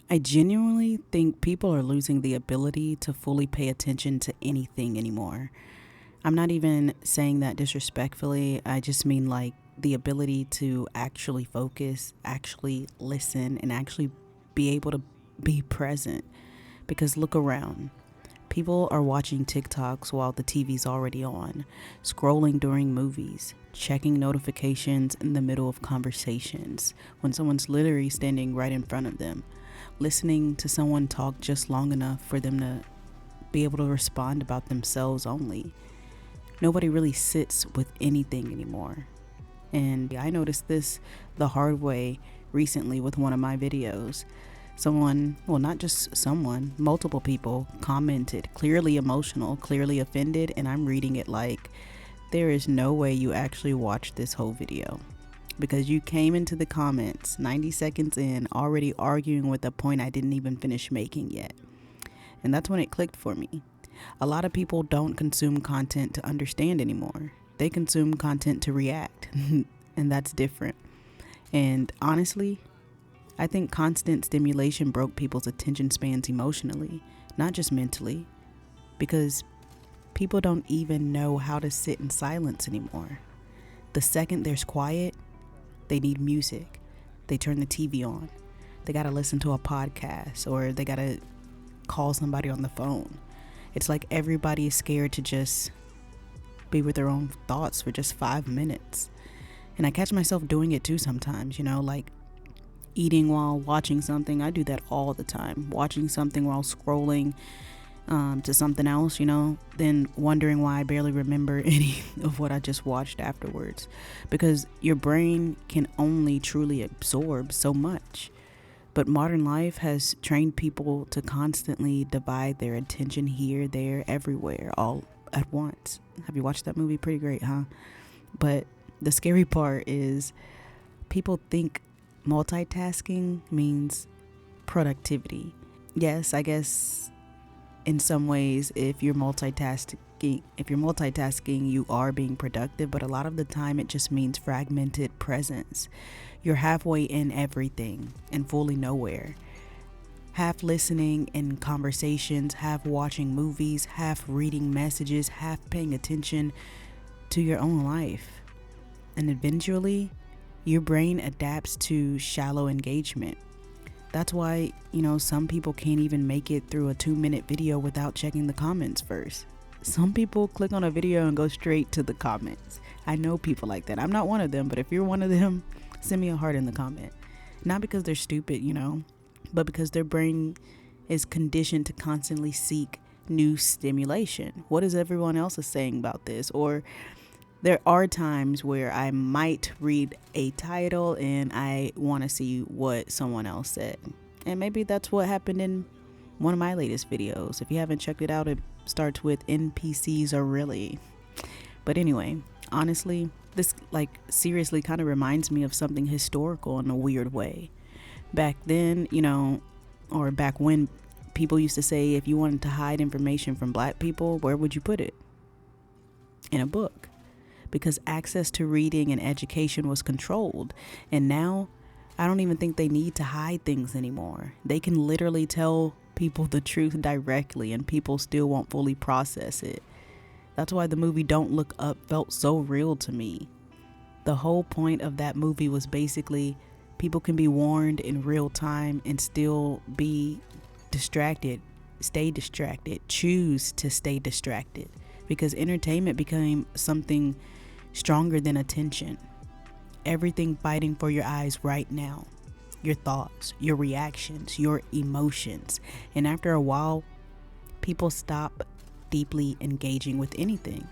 I genuinely think people are losing the ability to fully pay attention to anything anymore. I'm not even saying that disrespectfully. I just mean like the ability to actually focus, actually listen, and actually be able to be present. Because look around. People are watching TikToks while the TV's already on, scrolling during movies, checking notifications in the middle of conversations when someone's literally standing right in front of them, listening to someone talk just long enough for them to be able to respond about themselves only. Nobody really sits with anything anymore. And I noticed this the hard way recently with one of my videos. Someone, well, not just someone, multiple people commented, clearly emotional, clearly offended, and I'm reading it like, there is no way you actually watched this whole video. Because you came into the comments 90 seconds in already arguing with a point I didn't even finish making yet. And that's when it clicked for me. A lot of people don't consume content to understand anymore. They consume content to react, and that's different. And honestly, I think constant stimulation broke people's attention spans emotionally, not just mentally, because people don't even know how to sit in silence anymore. The second there's quiet, they need music. They turn the TV on. They got to listen to a podcast or they got to call somebody on the phone. It's like everybody is scared to just be with their own thoughts for just 5 minutes. And I catch myself doing it too sometimes, like eating while watching something. I do that all the time. Watching something while scrolling to something else, then wondering why I barely remember any of what I just watched afterwards. Because your brain can only truly absorb so much. But modern life has trained people to constantly divide their attention here, there, everywhere, all at once. Have you watched that movie? Pretty great, huh? But the scary part is people think multitasking means productivity. Yes, I guess in some ways if you're multitasking you are being productive, but a lot of the time it just means fragmented presence. You're halfway in everything and fully nowhere, half listening in conversations, half watching movies, half reading messages, half paying attention to your own life. And eventually your brain adapts to shallow engagement. That's why, some people can't even make it through a 2-minute video without checking the comments first. Some people click on a video and go straight to the comments. I know people like that. I'm not one of them, but if you're one of them, send me a heart in the comment. Not because they're stupid, but because their brain is conditioned to constantly seek new stimulation. What is everyone else is saying about this? Or there are times where I might read a title and I want to see what someone else said. And maybe that's what happened in one of my latest videos. If you haven't checked it out, it starts with NPCs are really. But anyway, honestly, this seriously kind of reminds me of something historical in a weird way. Back then, or back when people used to say if you wanted to hide information from black people, where would you put it? In a book. Because access to reading and education was controlled. And now I don't even think they need to hide things anymore. They can literally tell people the truth directly and people still won't fully process it. That's why the movie Don't Look Up felt so real to me. The whole point of that movie was basically people can be warned in real time and still be distracted, stay distracted, choose to stay distracted. Because entertainment became something stronger than attention. Everything fighting for your eyes right now. Your thoughts, your reactions, your emotions. And after a while, people stop deeply engaging with anything.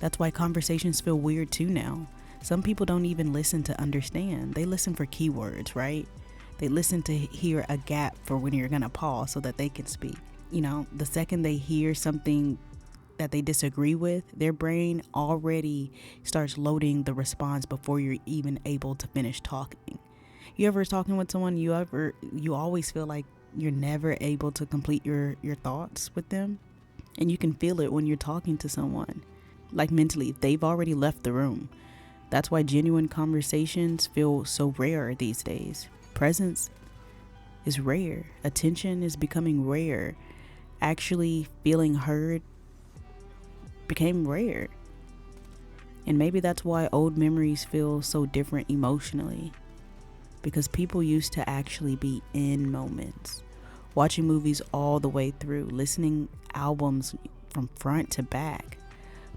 That's why conversations feel weird too now. Some people don't even listen to understand. They listen for keywords, right? They listen to hear a gap for when you're going to pause so that they can speak. The second they hear something that they disagree with, their brain already starts loading the response before you're even able to finish talking. You ever talking with someone, you always feel like you're never able to complete your thoughts with them? And you can feel it when you're talking to someone. Like mentally, they've already left the room. That's why genuine conversations feel so rare these days. Presence is rare. Attention is becoming rare. Actually feeling heard became rare. And maybe that's why old memories feel so different emotionally. Because people used to actually be in moments, watching movies all the way through, listening albums from front to back,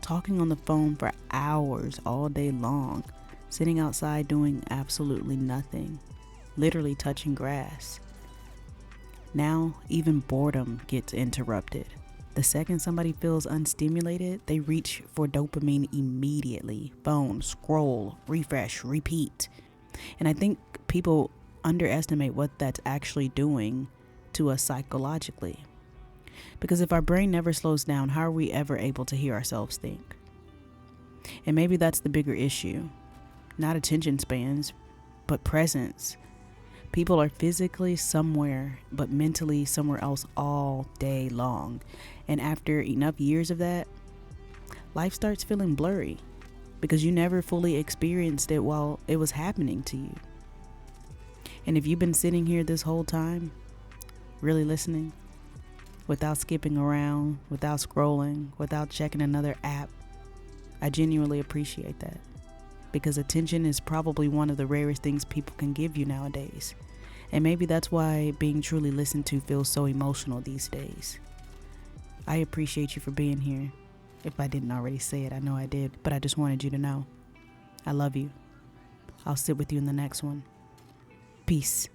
talking on the phone for hours all day long, sitting outside doing absolutely nothing, literally touching grass. Now, even boredom gets interrupted. The second somebody feels unstimulated, they reach for dopamine immediately. Phone, scroll, refresh, repeat. And I think people underestimate what that's actually doing to us psychologically. Because if our brain never slows down, how are we ever able to hear ourselves think? And maybe that's the bigger issue. Not attention spans, but presence. People are physically somewhere, but mentally somewhere else all day long. And after enough years of that, life starts feeling blurry because you never fully experienced it while it was happening to you. And if you've been sitting here this whole time, really listening, without skipping around, without scrolling, without checking another app, I genuinely appreciate that. Because attention is probably one of the rarest things people can give you nowadays. And maybe that's why being truly listened to feels so emotional these days. I appreciate you for being here. If I didn't already say it, I know I did, but I just wanted you to know. I love you. I'll sit with you in the next one. Peace.